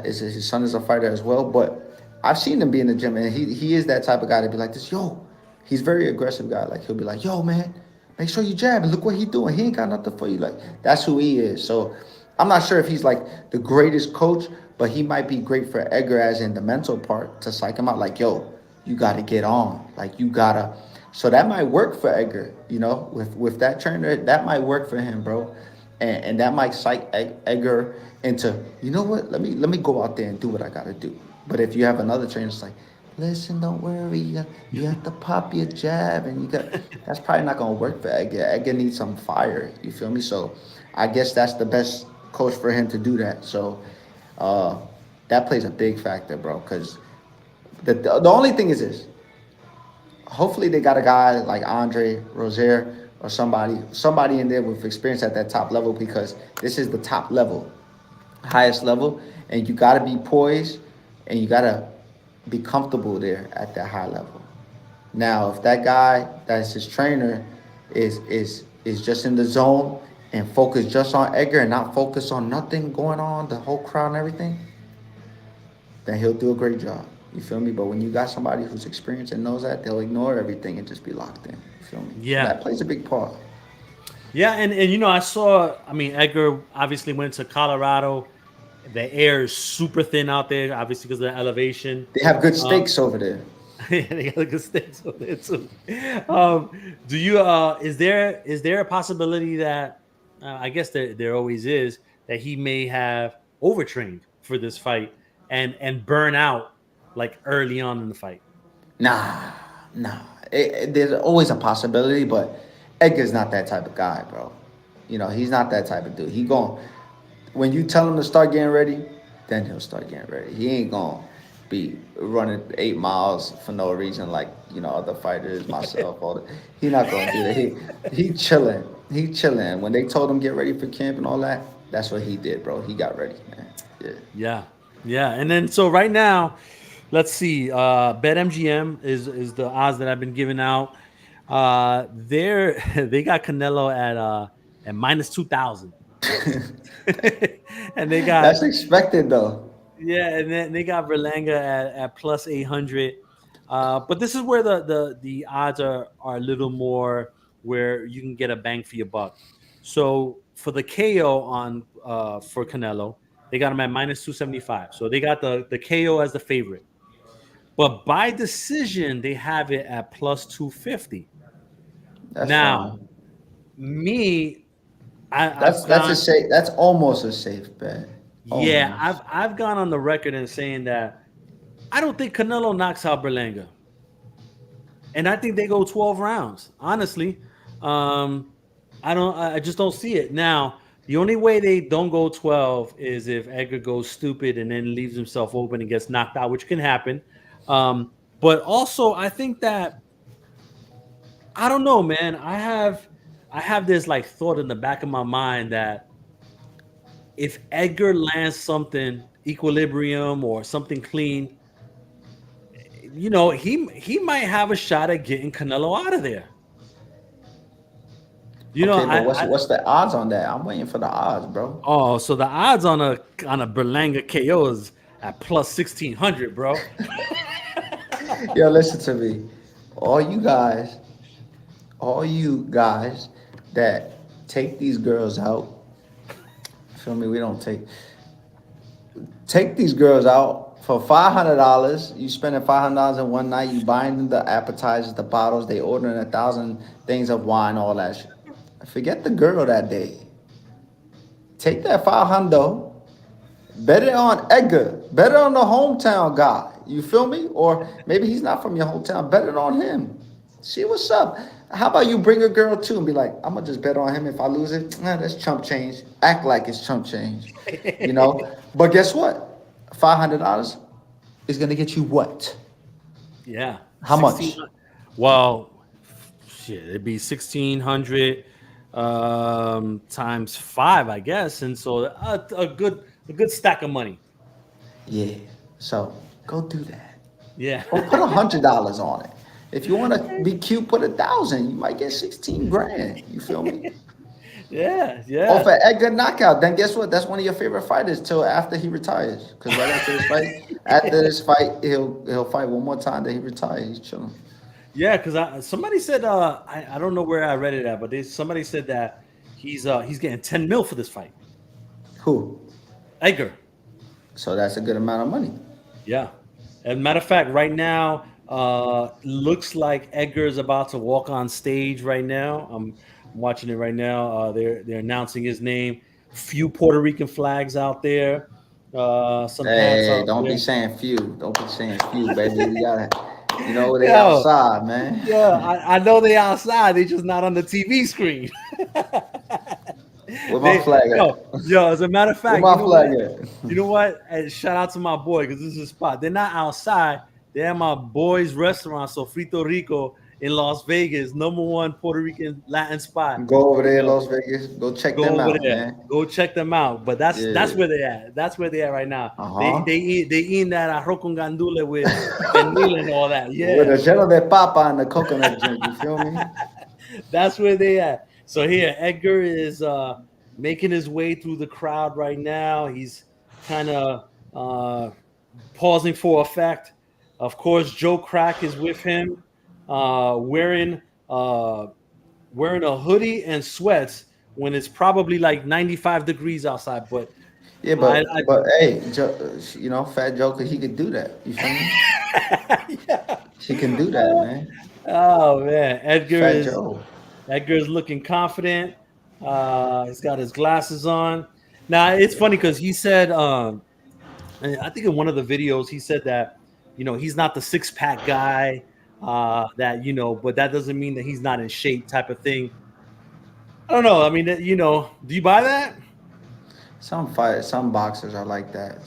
A: His son is a fighter as well, but I've seen him be in the gym, and he is that type of guy to be like this. Yo, he's very aggressive guy. Like he'll be like, yo, man, make sure you jab and look what he doing. He ain't got nothing for you. Like that's who he is. So I'm not sure if he's like the greatest coach, but he might be great for Edgar as in the mental part to psych him out. Like yo, you got to get on. Like you gotta. So that might work for Edgar. With that trainer, that might work for him, bro. And that might psych Edgar into, you know what? Let me go out there and do what I gotta do. But if you have another trainer, it's like, listen, don't worry, you have to pop your jab, and you got. That's probably not gonna work for Edgar. Edgar needs some fire. You feel me? So, I guess that's the best coach for him to do that. So, that plays a big factor, bro. Because the only thing is this. Hopefully, they got a guy like Andre Rozier or somebody in there with experience at that top level, because this is the top level, highest level, and you got to be poised and you got to be comfortable there at that high level. Now, if that guy that's his trainer is just in the zone and focus just on Edgar and not focus on nothing going on, the whole crowd and everything, then he'll do a great job. You feel me? But when you got somebody who's experienced and knows that, they'll ignore everything and just be locked in. You feel me? So
B: Yeah.
A: that plays a big part.
B: Yeah, and I saw. I mean, Edgar obviously went to Colorado. The air is super thin out there, obviously because of the elevation.
A: They have good
B: Um,
A: steaks over there.
B: they got good steaks over there too. Do you? Is there a possibility that I guess there always is that he may have overtrained for this fight and burn out like early on in the fight?
A: Nah, nah. There's always a possibility, but Edgar's not that type of guy, bro. You know, he's not that type of dude. He gon' when you tell him to start getting ready, then he'll start getting ready. He ain't gonna be running 8 miles for no reason like other fighters, myself. All that. He not gonna do that. He chilling. He chilling. When they told him get ready for camp and all that, that's what he did, bro. He got ready, man. Yeah.
B: Yeah, yeah. And then so right now, let's see. BetMGM is the odds that I've been giving out. They're they got Canelo at minus 2,000, and they got
A: That's expected though.
B: yeah, and then they got Berlanga at plus 800. But this is where the odds are a little more where you can get a bang for your buck. So for the KO on for Canelo, they got him at minus 275. So they got the KO as the favorite. But by decision, they have it at plus 250.
A: That's
B: Now,
A: fine.
B: me, I've
A: That's a
B: gone,
A: safe. That's almost a safe bet.
B: yeah, I've
A: Almost.
B: I've gone on the record and saying that I don't think Canelo knocks out Berlanga. And I think they go 12 rounds. Honestly, um, I don't. I just don't see it now. The only way they don't go 12 is if Edgar goes stupid and then leaves himself open and gets knocked out, which can happen. But also, I think that I don't know, man. I have this like thought in the back of my mind that if Edgar lands something equilibrium or something clean, he might have a shot at getting Canelo out of there. You know,
A: Okay, but
B: I,
A: what's
B: I
A: what's the odds on that? I'm waiting for the odds, bro.
B: oh, so the odds on a Berlanga KO is at plus 1,600, bro.
A: Yo, listen to me. All you guys, all you guys that take these girls out. Feel me? We don't take these girls out for $500. You spending $500 in one night. You buying them the appetizers, the bottles. They ordering 1,000 things of wine, all that shit. Forget the girl that day. Take that 500. Bet it on Edgar. Bet it on the hometown guy. You feel me? Or maybe he's not from your hometown. Bet it on him. See what's up. How about you bring a girl too and be like, I'm gonna just bet on him. If I lose it, that's chump change. Act like it's chump change. You know? But guess what? $500 is gonna get you what?
B: Yeah,
A: How
B: 16.
A: much?
B: Well, shit, it'd be 1,600 times five, I guess, and so a good stack of money.
A: Yeah. So go do that.
B: Yeah,
A: Or put $100 on it. If you want to be cute, put 1,000. You might get 16 grand. You feel me?
B: yeah,
A: Off
B: yeah.
A: an Edgar knockout, then guess what? That's one of your favorite fighters till after he retires. Because right after this fight, he'll fight one more time. Then he retires. He's chilling.
B: Yeah, because somebody said I don't know where I read it at, but somebody said that he's getting 10 mil for this fight.
A: Who?
B: Edgar.
A: So that's a good amount of money.
B: Yeah. As a matter of fact, right now, looks like Edgar is about to walk on stage right now. I'm watching it right now. They're announcing his name. Few Puerto Rican flags out there. Some hats
A: Hey,
B: out
A: don't be
B: there.
A: saying few. Don't be saying few, baby. We gotta, they
B: Yo,
A: outside, man.
B: yeah, I know they outside. They just not on the TV screen.
A: Where my
B: They
A: flag
B: yo
A: at?
B: yo. As a matter of
A: Where
B: fact, you
A: my
B: know
A: flag
B: what?
A: at?
B: You know what? And shout out to my boy because this is a spot. They're not outside. They're at my boy's restaurant, Sofrito Rico in Las Vegas, number one Puerto Rican Latin spot.
A: Go over there,
B: Yo,
A: Las Vegas. Go check
B: go
A: them
B: over
A: out,
B: there.
A: man.
B: Go check them out. But that's
A: Yeah.
B: where they at. That's where they at right now.
A: Uh
B: They
A: huh.
B: eating that arroz con gandule with pernil and all that.
A: With
B: Yeah,
A: a jello de papa and the coconut drink. You feel me?
B: that's where they at. So here, Edgar is making his way through the crowd right now. He's kind of pausing for effect. Of course, Joe Crack is with him, wearing wearing a hoodie and sweats when it's probably like 95 degrees outside. But
A: Yeah,
B: I
A: but hey, Fat Joker, he could do that. You feel me?
B: yeah.
A: He can do that, man.
B: Oh man,
A: Fat Joe.
B: Edgar is looking confident. He's got his glasses on. Now it's funny because he said, and I think in one of the videos he said that he's not the six pack guy. That but that doesn't mean that he's not in shape, type of thing. I don't know. I mean, do you buy that?
A: Some boxers are like that.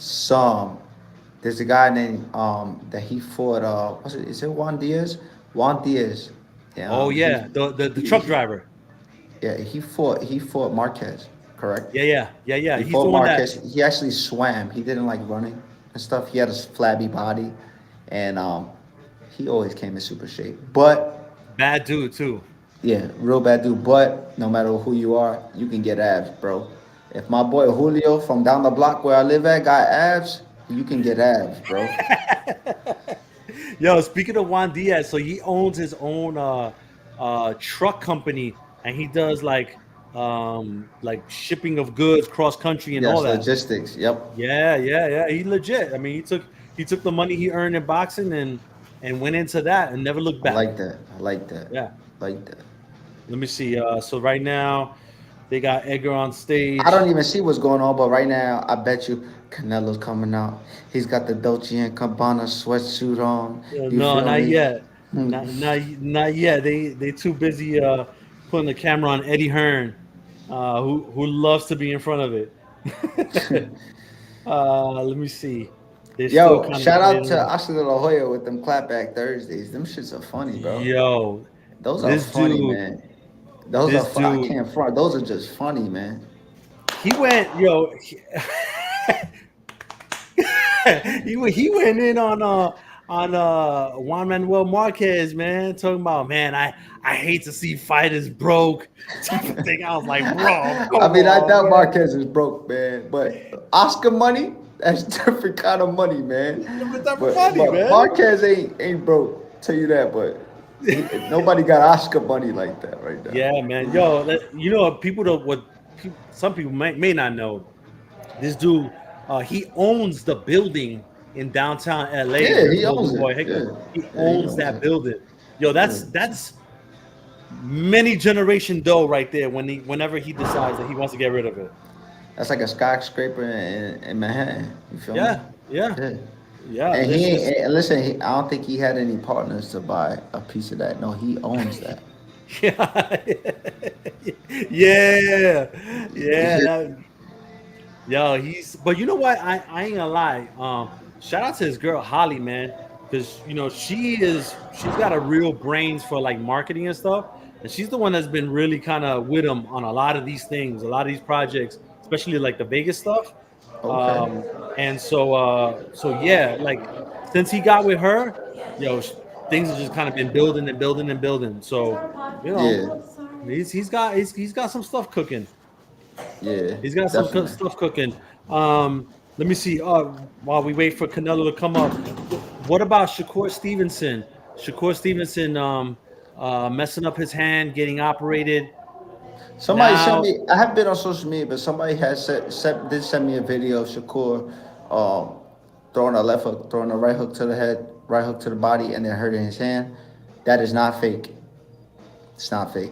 A: There's a guy named that he fought. What's it? Is it Juan Diaz? Juan Diaz. Yeah,
B: Oh yeah, the truck driver.
A: yeah, he fought Marquez. Correct.
B: Yeah.
A: He
B: He's the
A: fought
B: one that
A: Marquez. He actually swam. He didn't like running and stuff. He had a flabby body, and he always came in super shape. But
B: bad dude too.
A: yeah, real bad dude. But no matter who you are, you can get abs, bro. If my boy Julio from down the block where I live at got abs, you can get abs, bro.
B: Yo, speaking of Juan Diaz, so he owns his own truck company, and he does like shipping of goods cross country and all
A: Yes,
B: that.
A: logistics. Yep.
B: Yeah. He legit. I mean, he took the money he earned in boxing and went into that and never looked
A: I
B: back.
A: like that. I like that.
B: Yeah.
A: I like that.
B: Let me see. So right now they got Edgar on
A: I
B: stage.
A: don't even see what's going on, but right now, I bet you Canelo's coming out. He's got the Dolce and Gabbana sweatsuit on. You
B: No,
A: feel
B: not
A: me?
B: yet.
A: Hmm.
B: Not yet. They too busy putting the camera on Eddie Hearn, who loves to be in front of it. Let me see. They're still
A: Yo,
B: kind of
A: shout out
B: getting
A: to
B: ready.
A: Oscar De La Hoya with them clapback Thursdays. Them shits are funny, bro.
B: Yo,
A: Those are
B: this
A: funny,
B: dude,
A: man. Those are
B: this
A: fun. I
B: dude,
A: can't front. Those are just funny, man.
B: he went, yo, he went in on Juan Manuel Marquez, man, talking about, man, I hate to see fighters broke, type of thing. I was like, bro,
A: I
B: come
A: mean, I
B: on,
A: doubt
B: man.
A: Marquez is broke, man. But Oscar money, that's different kind of money, man.
B: Different type of
A: But
B: money,
A: but
B: man.
A: Marquez ain't broke. Tell you that. But nobody got Oscar money like that right now.
B: Yeah, man. Yo, people don't what some people may not know. This dude, he owns the building in downtown LA
A: Yeah,
B: where
A: he owns
B: Golden
A: it.
B: Boy
A: Yeah,
B: headquarters. He
A: yeah, he
B: owns
A: owns
B: that
A: it.
B: building. Yo,
A: Yeah.
B: that's many generation dough right there. Whenever he decides that he wants to get rid of it.
A: That's like a skyscraper in Manhattan. You feel me?
B: Yeah, yeah,
A: Yeah.
B: yeah.
A: And
B: This
A: he
B: is
A: ain't, and listen. I don't think he had any partners to buy a piece of that. No, he owns that.
B: yeah, yeah, yeah.
A: Yeah.
B: Yo, but you know what? I ain't gonna lie. Shout out to his girl Holly, man, because she's got a real brains for like marketing and stuff, and she's the one that's been really kind of with him on a lot of these things, a lot of these projects, especially like the Vegas stuff.
A: Okay.
B: Um, and so yeah, like since he got with her, yo, things have just kind of been building and building and building. So you know,
A: Yeah.
B: he's got some stuff cooking.
A: Yeah.
B: He's got some
A: Definitely.
B: stuff cooking. Let me see. While we wait for Canelo to come up, what about Shakur Stevenson? Shakur Stevenson messing up his hand, getting operated.
A: Somebody sent
B: Now,
A: me. I have been on social media, but somebody has did send me a video of Shakur throwing a left hook, throwing a right hook to the head, right hook to the body, and then hurting his hand. That is not fake. It's not fake.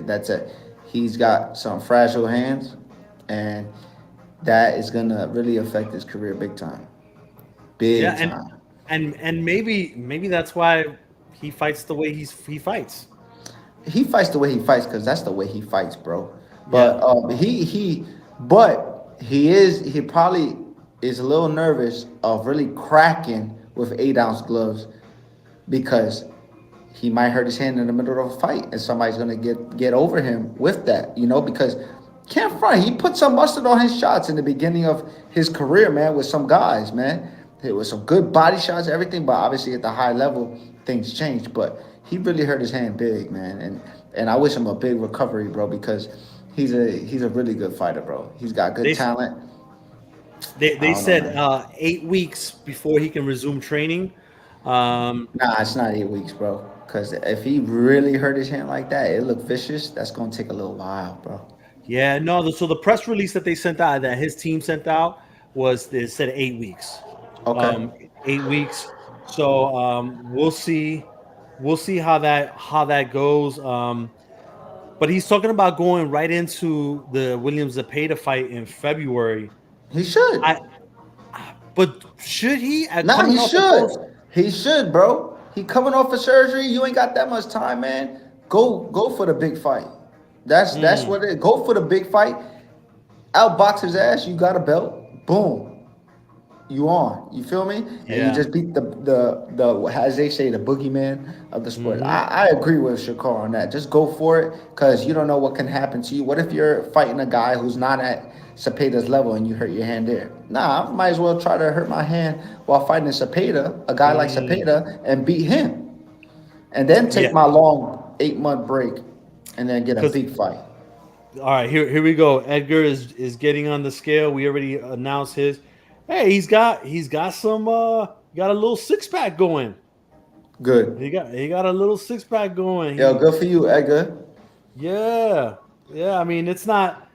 A: That's it. He's got some fragile hands, and that is gonna really affect his career big time.
B: yeah,
A: Big
B: and
A: time.
B: and maybe that's why he fights the way he fights.
A: He fights the way he fights because that's the way he fights, bro.
B: Yeah,
A: But he probably is a little nervous of really cracking with 8 ounce gloves because he might hurt his hand in the middle of a fight and somebody's gonna get over him with that, because can't front. He put some mustard on his shots in the beginning of his career, man, with some guys, man. It was some good body shots, everything, but obviously at the high level, things changed. But he really hurt his hand big, man. And I wish him a big recovery, bro, because he's a really good fighter, bro. He's got good
B: they
A: talent. I
B: they
A: don't know,
B: said
A: man.
B: 8 weeks before he can resume training. Um,
A: Nah, it's not 8 weeks, bro. Cause if he really hurt his hand like that, it looked vicious. That's gonna take a little while, bro.
B: Yeah, no. So the press release that they sent out, that his team sent out, was they said 8 weeks.
A: Okay.
B: 8 weeks. So we'll see. We'll see how that goes. But he's talking about going right into the Williams Zepeda fight in February.
A: He should.
B: I but should he
A: Nah,
B: coming
A: he
B: off of
A: should.
B: those?
A: He should, bro. He coming off of surgery. You ain't got that much time, man. Go for the big fight. That's
B: Mm,
A: what it. Go for the big fight. Outbox his ass. You got a belt. Boom. You on. You feel me? And you
B: yeah.
A: just beat the as they say, the boogeyman of the sport.
B: Hmm.
A: I agree with Shakar on that. Just go for it because you don't know what can happen to you. What if you're fighting a guy who's not at Cepeda's level and you hurt your hand there? Nah, I might as well try to hurt my hand while fighting Cepeda, a guy like
B: Mm,
A: Cepeda, and beat him. And then take
B: yeah.
A: my long 8 month break and then get a
B: Because
A: big fight.
B: all right, here we go. Edgar is getting on the scale. We already announced his. Hey, he's got some got a little six pack going.
A: Good.
B: He got a little six pack going.
A: Yo, good for you, Edgar.
B: Yeah, yeah. I mean, it's not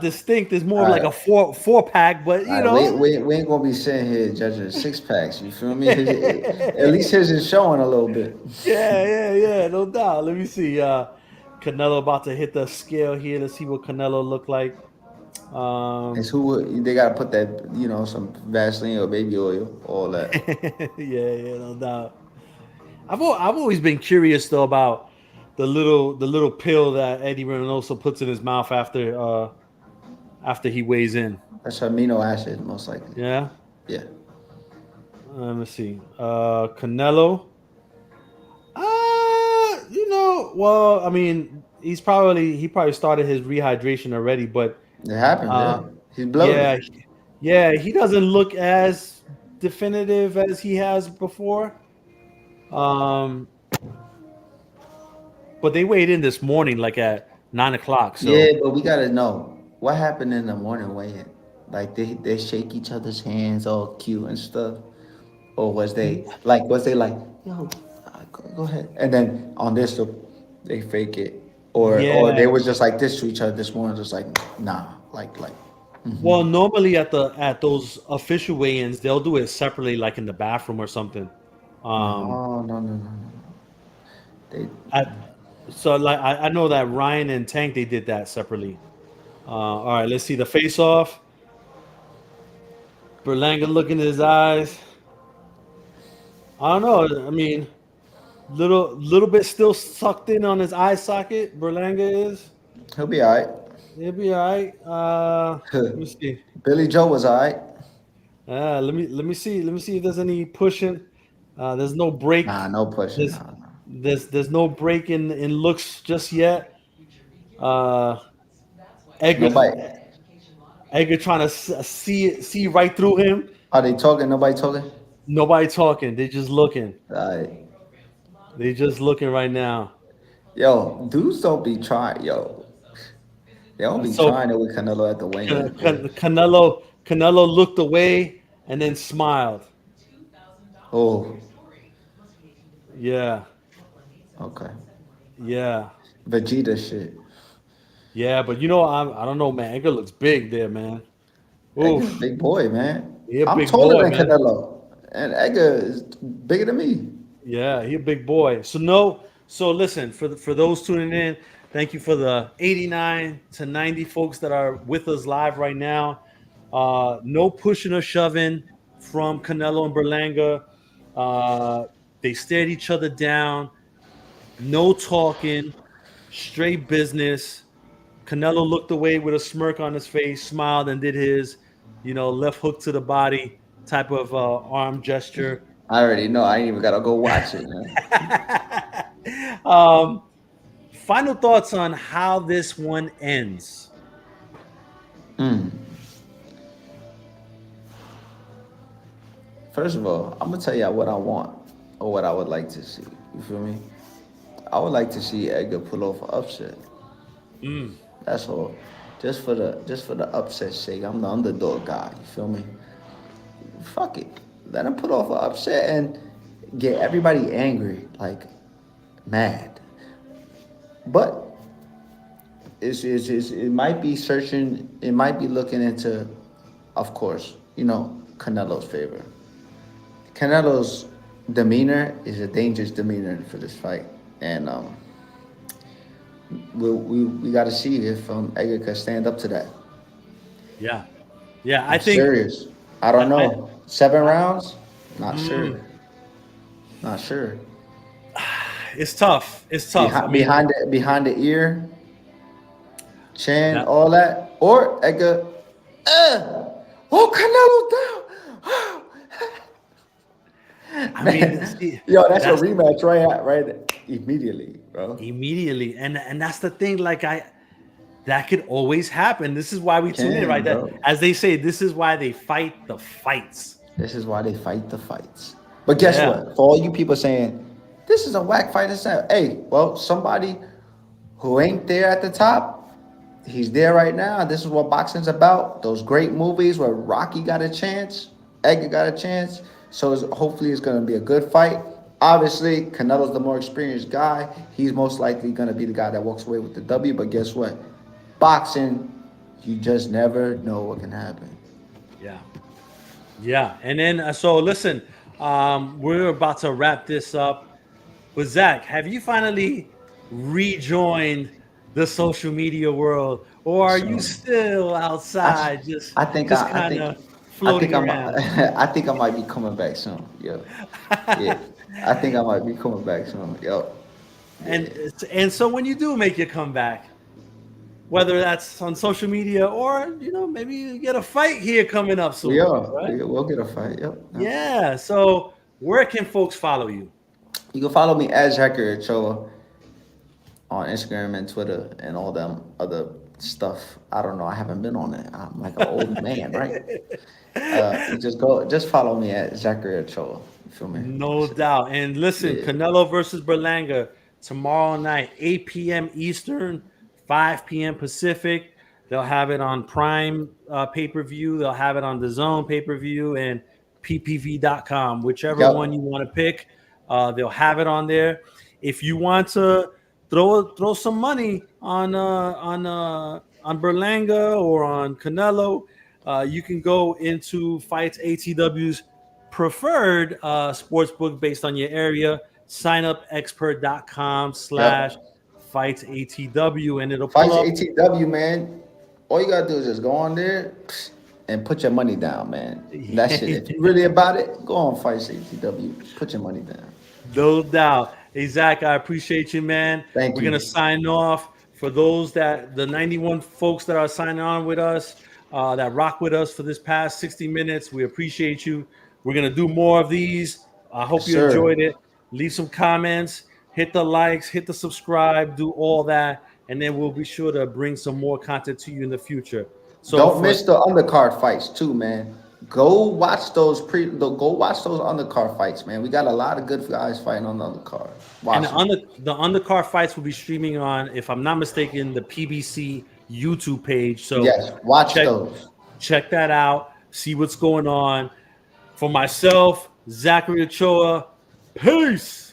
B: distinct. It's more of
A: All
B: like
A: right.
B: a four pack, but
A: All right, we ain't gonna be sitting here judging six packs. You feel me? At least his is showing a little bit.
B: yeah, no doubt. Let me see. Canelo about to hit the scale here. Let's see what Canelo look like.
A: It's
B: Um,
A: who they gotta put that, some Vaseline or baby oil, all that.
B: yeah, no doubt. I've always been curious though about the little pill that Eddie Reynoso puts in his mouth after he weighs in.
A: That's amino acid, most likely.
B: Yeah.
A: Yeah.
B: Let me see. Canelo. Well, I mean, he probably started his rehydration already, but
A: It happens,
B: uh,
A: yeah. He's
B: yeah,
A: bloated.
B: he doesn't look as definitive as he has before. Um, but they weighed in this morning, like at 9 o'clock.
A: Yeah,
B: So
A: but we gotta know what happened in the morning weigh-in. Like they shake each other's hands all cute and stuff. Or was they like, yo, go ahead. And then on this they fake it. Or they
B: yeah.
A: was just like this to each other this morning, just like, nah, like
B: Well, normally at those official weigh-ins, they'll do it separately, like in the bathroom or something. Um,
A: no. They
B: I, so like I know that Ryan and Tank they did that separately. All right, let's see the face off. Berlanga look in his eyes. I don't know. I mean, little bit still sucked in on his eye socket. Berlanga is.
A: he'll be all right.
B: He'll be all right. Let me see.
A: Billy Joe was all right.
B: Let me see if there's any pushing. There's no break.
A: Nah, no pushing.
B: There's
A: Nah, nah.
B: there's no break in looks just yet. Uh, Edgar
A: Nobody.
B: Edgar trying to see right through him.
A: Are they talking? Nobody talking?
B: Nobody talking. They just looking.
A: All right.
B: They just looking right now.
A: Yo, dudes don't be trying. Yo, they don't be
B: So
A: trying it with Canelo at the weigh-ins, boy.
B: Canelo looked away and then smiled.
A: Oh,
B: Yeah,
A: okay.
B: yeah,
A: Vegeta shit.
B: yeah. But I don't know, man. Edgar looks big there, man.
A: Edgar's a
B: Oof,
A: big boy, man.
B: he a
A: I'm
B: big
A: taller
B: boy,
A: than
B: man.
A: Canelo, and Edgar is bigger than me.
B: Yeah, he a big boy. So listen for those tuning in. Thank you for the 89 to 90 folks that are with us live right now. No pushing or shoving from Canelo and Berlanga. Uh, they stared each other down. No talking. Straight business. Canelo looked away with a smirk on his face, smiled, and did his, left hook to the body type of arm gesture.
A: I already know. I ain't even gotta go watch it, man.
B: um, Final thoughts on how this one ends.
A: Mm. First of all, I'm gonna tell you what I want or what I would like to see. You feel me? I would like to see Edgar pull off an upset.
B: Mm.
A: That's all. Just for the upset sake. I'm the underdog guy. You feel me? Fuck it. Let him put off an upset and get everybody angry. Like mad. But it might be searching. It might be looking into, of course, Canelo's favor. Canelo's demeanor is a dangerous demeanor for this fight, and we got to see if Edgar can stand up to that.
B: Yeah, yeah. I
A: I'm
B: think
A: serious. I don't
B: I,
A: know. 7 rounds? Not
B: mm,
A: sure. Not sure.
B: it's tough. It's tough. I mean,
A: Behind the ear, chin,
B: that.
A: all that, or Edgar. Oh, Canelo down.
B: I mean,
A: Man,
B: see,
A: yo, that's a
B: that's
A: rematch right immediately, bro.
B: immediately, and that's the thing. Like that could always happen. This is why we tune in, right?
A: Can,
B: That,
A: bro.
B: as they say, this is why they fight the fights.
A: This is why they fight the fights. But guess
B: Yeah,
A: what? For all you people saying this is a whack fight, hey, well, somebody who ain't there at the top, he's there right now. This is what boxing's about. Those great movies where Rocky got a chance, Edgar got a chance. So hopefully it's going to be a good fight. Obviously, Canelo's the more experienced guy. He's most likely going to be the guy that walks away with the W. But guess what? Boxing, you just never know what can happen.
B: yeah, yeah. And then so listen, we're about to wrap this up. But Zach, have you finally rejoined the social media world, or are you
A: So
B: still
A: I,
B: outside, just
A: I think
B: just kind of
A: I think
B: floating around?
A: I think I might be coming back soon. Yo, yeah, I think I might be coming back soon. Yo,
B: and
A: yeah,
B: and so when you do make your comeback, whether that's on social media or maybe you get a fight here coming up
A: we
B: soon,
A: are.
B: right?
A: We'll get a fight. Yep. Yep.
B: Yeah. So where can folks follow you?
A: You can follow me as Zachary Ochoa on Instagram and Twitter and all them other stuff. I don't know. I haven't been on it. I'm like an old man, right? You just follow me at Zachary Ochoa. You feel me?
B: No doubt. And listen,
A: Yeah.
B: Canelo versus Berlanga tomorrow night, 8 p.m. Eastern, 5 p.m. Pacific. They'll have it on Prime pay-per-view. They'll have it on the Zone pay-per-view and ppv.com, whichever one you
A: Yep.
B: want to pick. They'll have it on there. If you want to throw some money on Berlanga or on Canelo, you can go into Fights ATW's preferred sports book based on your area. Signupexpert.com slash
A: Yep.
B: fights ATW, and it'll pull
A: Fights
B: up.
A: ATW, man. All you gotta do is just go on there and put your money down, man. That's it. If you're really about it, go on Fights ATW. Put your money down.
B: No doubt. Hey, Zach, I appreciate you, man.
A: Thank
B: We're going to
A: you.
B: sign off. For those the 91 folks that are signing on with us, that rock with us for this past 60 minutes, we appreciate you. We're going to do more of these. I
A: Yes,
B: hope you
A: sir.
B: enjoyed it. Leave some comments, hit the likes, hit the subscribe, do all that. And then we'll be sure to bring some more content to you in the future. So
A: Don't
B: for
A: miss the undercard fights too, man. Go watch those undercard fights, man. We got a lot of good guys fighting on the undercard.
B: And
A: Watch them.
B: the undercard fights will be streaming on, if I'm not mistaken, the PBC YouTube page. So
A: Yes, watch
B: check
A: those.
B: check that out. See what's going on. For myself, Zachary Ochoa. Peace.